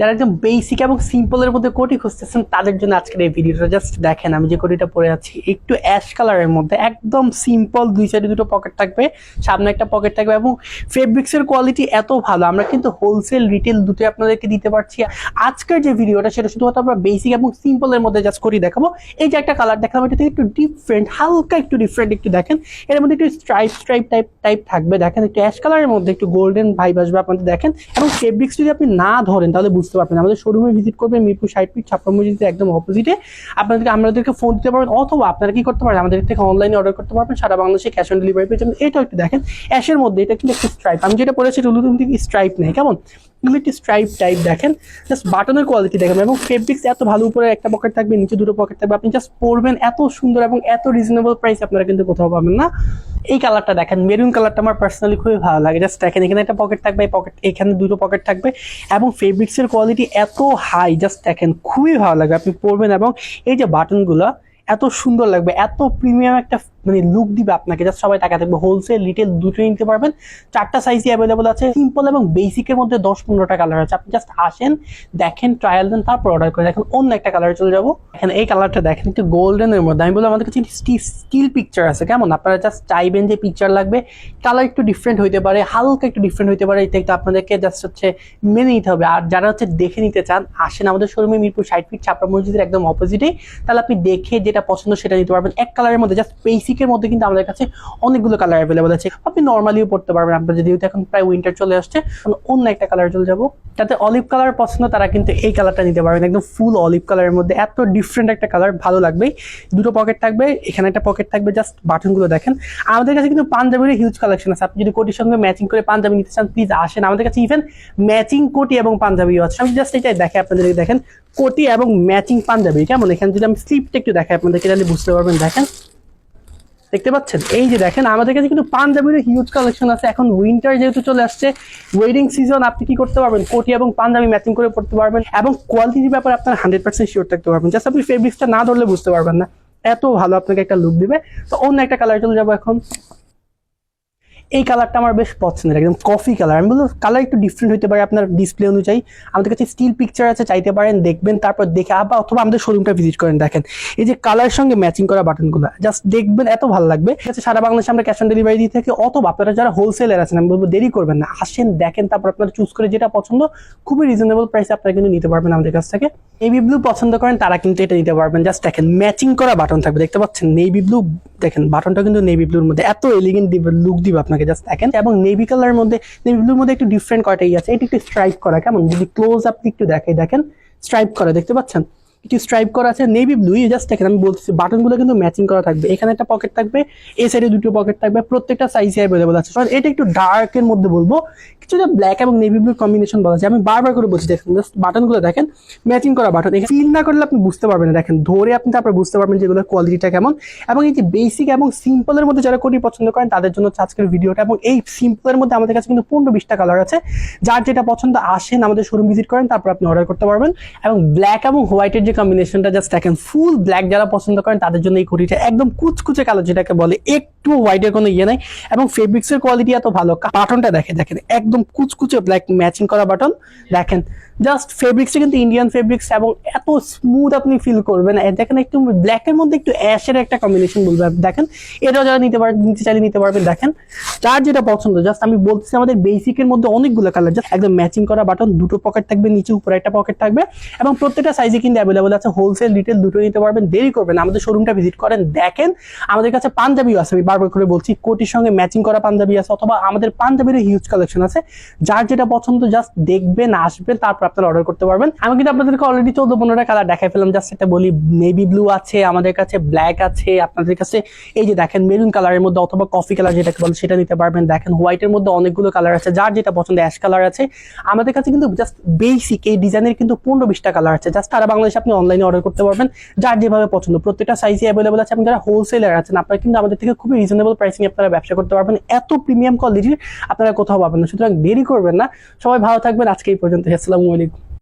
যারা একদম বেসিক এবং সিম্পলের মধ্যে কোটি খুঁজতেছেন তাদের জন্য আজকের এই ভিডিওটা। জাস্ট দেখেন আমি যে কোটিটা পরে আছি একটু অ্যাশ কালারের মধ্যে, একদম সিম্পল, দুই সাইডে দুটো পকেট থাকবে, সামনে একটা পকেট থাকবে এবং ফেব্রিক্সের কোয়ালিটি এত ভালো, আমরা কিন্তু হোলসেল রিটেল দুটোই আপনাদেরকে দিতে পারছি। আজকের যে ভিডিওটা সেটা শুধুমাত্র আমরা বেসিক এবং সিম্পলের মধ্যে জাস্ট কোটি দেখাবো। এই যে একটা কালার দেখাবো, এটা থেকে একটু ডিফারেন্ট, হালকা একটু ডিফারেন্ট, একটু দেখেন এর মধ্যে একটু স্ট্রাইপ টাইপ থাকবে, দেখেন একটু অ্যাশ কালারের মধ্যে একটু গোল্ডেন ভাইব আসবে আপনাদের। দেখেন এবং ফেব্রিক্স যদি আপনি না ধরেন তাহলে বুঝতে পারবেন। আমাদের শোরুমে ভিজিট করবেন মিরপুর 60 ফিট 56 মসজিদের একদম অপোজিটে। আমাদেরকে ফোন দিতে পারবেন অথবা আপনারা কি করতে পারেন আমাদের থেকে অনলাইনে অর্ডার করতে পারবেন, সারা বাংলাদেশে ক্যাশ অন ডেলিভারি পেয়ে যাবেন। এটা একটু দেখেন অ্যাশের মধ্যে, এটা কিন্তু একটু স্ট্রাইপ, আমি যেটা পরেছি এগুলো কিন্তু স্ট্রাইপ নেই, কেমন একটু স্ট্রাইপ টাইপ। দেখেন জাস্ট বাটনের কোয়ালিটি দেখেন এবং ফেব্রিক্স এত ভালো, উপরে একটা পকেট থাকবে, নিচে দুটো পকেট থাকবে, আপনি জাস্ট পরবেন, এত সুন্দর এবং এত রিজনেবল প্রাইস আপনারা কিন্তু কোথাও পাবেন না। এই কালারটা দেখেন, মেরুন কালারটা আমার পার্সোনালি খুবই ভালো লাগে। জাস্ট দেখেন এখানে একটা পকেট থাকবে, এখানে দুটো পকেট থাকবে এবং ফেব্রিক্সের কোয়ালিটি এত হাই, জাস্ট দেখেন খুবই ভালো লাগে, আপনি পরবেন এবং এই যে বাটনগুলো এত সুন্দর লাগবে, এত প্রিমিয়াম একটা মানে লুক দিবে আপনাকে। জাস্ট সবাই টাকা থাকবে, হোলসেল রিটেল দুটোই নিতে পারবেন। 4টা সাইজই অ্যাভেলেবল আছে, সিম্পল এবং বেসিকের মধ্যে 10-15টা কালার আছে। আপনি জাস্ট আসেন, দেখেন, ট্রায়াল দেন, তারপর অর্ডার করে দেখেন। অন্য একটা কালারে চলে যাবো, এখানে এই কালারটা দেখেন একটু গোল্ডেনের মধ্যে। আমি বললাম আমাদের কাছে স্টিল পিকচার আছে, কেমন আপনারা জাস্ট চাইবেন যে পিকচার লাগবে, কালার একটু ডিফারেন্ট হইতে পারে, হালকা একটু ডিফারেন্ট হইতে পারে, এটা একটু আপনাদেরকে জাস্ট হচ্ছে মেনে নিতে হবে। আর যারা হচ্ছে দেখে নিতে চান আসেন আমাদের শোরুমে মিরপুর 60 ফিট 56 মসজিদের একদম অপোজিটে, তাহলে আপনি দেখে যেটা পছন্দ সেটা নিতে পারবেন। এক কালারের মধ্যে জাস্ট বেসিকের মধ্যে কিন্তু আমাদের কাছে অনেকগুলো কালার অ্যাভেলেবল আছে, আপনি নর্মালিও পড়তে পারবেন। আপনার যদি এখন প্রায় উইন্টার চলে আসছে, অন্য একটা কালার চলে যাবো, তাতে অলিভ কালার পছন্দ তারা কিন্তু এই কালারটা নিতে পারবেন, একদম ফুল অলিভ কালারের মধ্যে, এত ডিফারেন্ট একটা কালার, ভালো লাগবে। দুটো পকেট থাকবে, এখানে একটা পকেট থাকবে, জাস্ট বাটনগুলো দেখেন। আমাদের কাছে কিন্তু পাঞ্জাবির হিউজ কালেকশন আছে, আপনি যদি কোটির সঙ্গে ম্যাচিং করে পাঞ্জাবি নিতে চান প্লিজ আসেন আমাদের কাছে, ইভেন ম্যাচিং কোটি এবং পাঞ্জাবিও আছে। আমি জাস্ট এটাই দেখে আপনাদের, দেখেন কোটি এবং ম্যাচিং পাঞ্জাবি কেমন। এখানে যদি আমি স্লিপটা একটু দেখাই আপনাদেরকে তাহলে বুঝতে পারবেন। দেখেন দেখতে পাচ্ছেন, এই যে দেখেন আমাদের কাছে কিন্তু পাঞ্জাবির হিউজ কালেকশন আছে। এখন উইন্টার যেহেতু চলে আসছে, ওয়েডিং সিজন, আপনি কি করতে পারবেন, কোটি এবং পাঞ্জাবি ম্যাচিং করে পড়তে পারবেন এবং কোয়ালিটির ব্যাপারে আপনার 100% শিওর থাকতে পারবেন। জাস্ট আপনি ফেব্রিক্সটা না ধরলে বুঝতে পারবেন না, এত ভালো আপনাকে একটা লুক দিবে। তো অন্য একটা কালার চলে যাবো এখন। এই কালারটা আমার বেশ পছন্দের, একদম কফি কালার। আমি বলবো কালার একটু ডিফারেন্ট হতে পারে আপনার ডিসপ্লে অনুযায়ী। আমাদের কাছে স্টিল পিকচার আছে, চাইতে পারেন, দেখবেন, তারপর দেখে আবার অথবা আমাদের শোরুমটা ভিজিট করেন। দেখেন এই যে কালারের সঙ্গে ম্যাচিং করা বাটনগুলো, জাস্ট দেখবেন, এত ভালো লাগবে। সারা বাংলাদেশে আমরা ক্যাশ অন ডেলিভারি দিয়ে থাকি, অথবা আপনারা যারা হোলসেলার আছেন আমি বলবো দেরি করবেন না, আসেন, দেখেন, তারপর আপনারা চুজ করে যেটা পছন্দ খুবই রিজনেবল প্রাইসে আপনারা কিন্তু নিতে পারবেন আমাদের কাছ থেকে। নেভি ব্লু পছন্দ করেন তারা কিন্তু এটা নিতে পারবেন। জাস্ট দেখেন ম্যাচিং করা বাটন থাকবে, দেখতে পাচ্ছেন নেভি ব্লু, দেখেন বাটনটা কিন্তু নেভি ব্লুর মধ্যে, এত এলিগেন্ট লুক দিবে আপনাকে। জাস্ট দেখেন এবং নেভি কালারের মধ্যে, নেভি ব্লুর মধ্যে একটু ডিফারেন্ট কয়টাই আছে, এটা একটু স্ট্রাইপ করা, কেমন যদি ক্লোজ আপনি একটু দেখাই, দেখেন স্ট্রাইপ করা, দেখতে পাচ্ছেন একটু স্ট্রাইপ করা আছে নেভি ব্লু। জাস্ট দেখেন আমি বলতেছি বাটনগুলো কিন্তু ম্যাচিং করা থাকবে, এখানে একটা পকেট থাকবে, এই সাইডে দুটো পকেট থাকবে, প্রত্যেকটা সাইজে অ্যাভেলেবল আছে। এটা একটু ডার্কের মধ্যে বলবো, কিছুটা ব্ল্যাক এবং নেভি ব্লু কম্বিনেশন বলা যায়। আমি বারবার করে বলছি, দেখেন জাস্ট বাটনগুলো দেখেন ম্যাচিং করা বাটন, এখানে ফিল না করলে আপনি বুঝতে পারবেন না, দেখেন ধরে আপনি তারপর বুঝতে পারবেন যে এগুলোর কোয়ালিটিটা কেমন। এবং এই যে বেসিক এবং সিম্পলের মধ্যে যারা কোটি পছন্দ করেন তাদের জন্য আজকের ভিডিওটা। এবং এই সিম্পলের মধ্যে আমাদের কাছে কিন্তু 15-20টা কালার আছে, যার যেটা পছন্দ আসেন আমাদের শোরুম ভিজিট করেন, তারপর আপনি অর্ডার করতে পারবেন। এবং ব্ল্যাক এবং হোয়াইটের যে কম্বিনেশনটা, জাস্ট দেখেন ফুল ব্ল্যাক যারা পছন্দ করেন তাদের জন্য এই কোটিটা, একদম কুচকুচে কালার যেটাকে বলে, একটু হোয়াইটের কোনো ইয়ে নাই এবং ফেব্রিক্সের কোয়ালিটি এত ভালো। বাটনটা দেখেন একদম কুচকুচে ব্ল্যাক ম্যাচিং করা বাটন, দেখেন জাস্ট ফেব্রিক্সটা কিন্তু ইন্ডিয়ান ফেব্রিক্স এবং এত স্মুথ আপনি ফিল করবেন। দেখেন একটু ব্ল্যাকের মধ্যে একটু অ্যাশের একটা কম্বিনেশন বলবেন, দেখেন এটাও যারা নিতে পারেন, নিতে চাইলে নিতে পারবেন। দেখেন যার যেটা পছন্দ, জাস্ট আমি বলতেছি আমাদের বেসিকের মধ্যে অনেকগুলো কালার, জাস্ট একদম ম্যাচিং করা বাটন, দুটো পকেট থাকবে, নিচে উপরে একটা পকেট থাকবে এবং প্রত্যেকটা সাইজে কিন্তু অ্যাভেলেবল আছে, হোলসেল রিটেল দুটো নিতে পারবেন। দেরি করবেন, আমাদের শোরুমটা ভিজিট করেন, দেখেন। আমাদের কাছে পাঞ্জাবিও আছে, আমি বারবার করে বলছি, কোটির সঙ্গে ম্যাচিং করা পাঞ্জাবি আছে, অথবা আমাদের পাঞ্জাবিরও হিউজ কালেকশন আছে। যার যেটা পছন্দ জাস্ট দেখবেন, আসবেন, তারপর আপনারা অর্ডার করতে পারবেন। আমি কিন্তু আপনাদেরকে অলরেডি 14-15টা কালার দেখাই ফেলাম, জাস্ট এটা বলি, নেভি ব্লু আছে আমাদের কাছে, ব্ল্যাক আছে আপনাদের কাছে, এই যে দেখেন মেরুন কালারের মধ্যে অথবা কফি কালার যেটাকে বলে সেটা নিতে পারবেন। দেখেন হোয়াইটের মধ্যে অনেকগুলো কালার আছে, যার যেটা পছন্দ, অ্যাশ কালার আছে আমাদের কাছে। কিন্তু জাস্ট বেসিক এই ডিজাইনের কিন্তু 15-20টা কালার আছে, জাস্ট সারা বাংলাদেশে আপনি অনলাইনে অর্ডার করতে পারবেন, যার যেভাবে পছন্দ, প্রত্যেকটা সাইজে অ্যাভেলেবল আছে। এবং যারা হোলসেলার আছেন আপনারা কিন্তু আমাদের থেকে খুবই রিজনেবল প্রাইসিং আপনারা ব্যবসা করতে পারবেন, এত প্রিমিয়াম কোয়ালিটির আপনারা কোথাও পাবেন না। সুতরাং দেরি করবেন না, সবাই ভালো থাকবেন, আজকে এই পর্যন্ত, আসসালামু আলাইকুম।